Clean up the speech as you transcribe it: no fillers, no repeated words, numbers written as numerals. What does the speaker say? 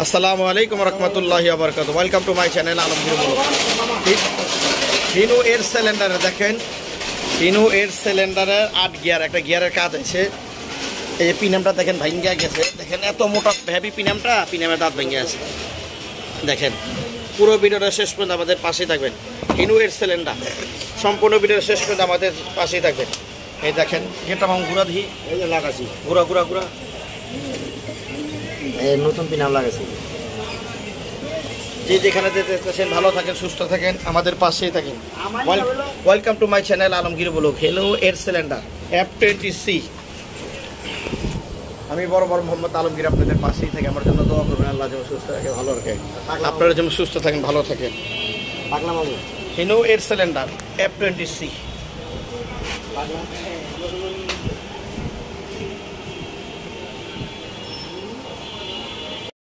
আসসালামু আলাইকুম রহমতুল্লাহি ওয়া বারাকাতুহু। Welcome to my channel Alamgir blog. Hino এর সিলিন্ডারে দেখেন, হিনো এর সিলিন্ডারের 8 গিয়ার, একটা গিয়ারের কাজ আছে। এই যে পিনামটা দেখেন ভাঙ্গা গেছে, দেখেন এত মোটা হেভি পিনামটা, পিনামের দাঁত ভেঙে আছে। দেখেন পুরো ভিডিওটা শেষ পর্যন্ত আমাদের পাশেই থাকবেন। হিনো এর সিলিন্ডার সম্পূর্ণ ভিডিওটা শেষ পর্যন্ত আমাদের পাশেই থাকবেন। এই দেখেন গেটটা মাম ঘুরা দিই, এই যে লাগাছি ঘুরা ঘুরা ঘুরা, এই নতুন পিনাম লাগাইছি। যে যেখানে দেখতেছেন ভালো থাকেন, সুস্থ থাকেন, আমাদের পাশেই থাকেন। Welcome to my channel Alamgir blog. Hino এর সিলিন্ডার F20C। আমি বড় মোহাম্মদ আলমগীর, আপনাদের পাশেই থাকি। আমার জন্য দোয়া করবেন, আল্লাহ যেন সুস্থ থাকে, ভালো রাখে। আপনারা যেন সুস্থ থাকেন, ভালো থাকেন। পাগলা বাবু, হিনো এর সিলিন্ডার F20C।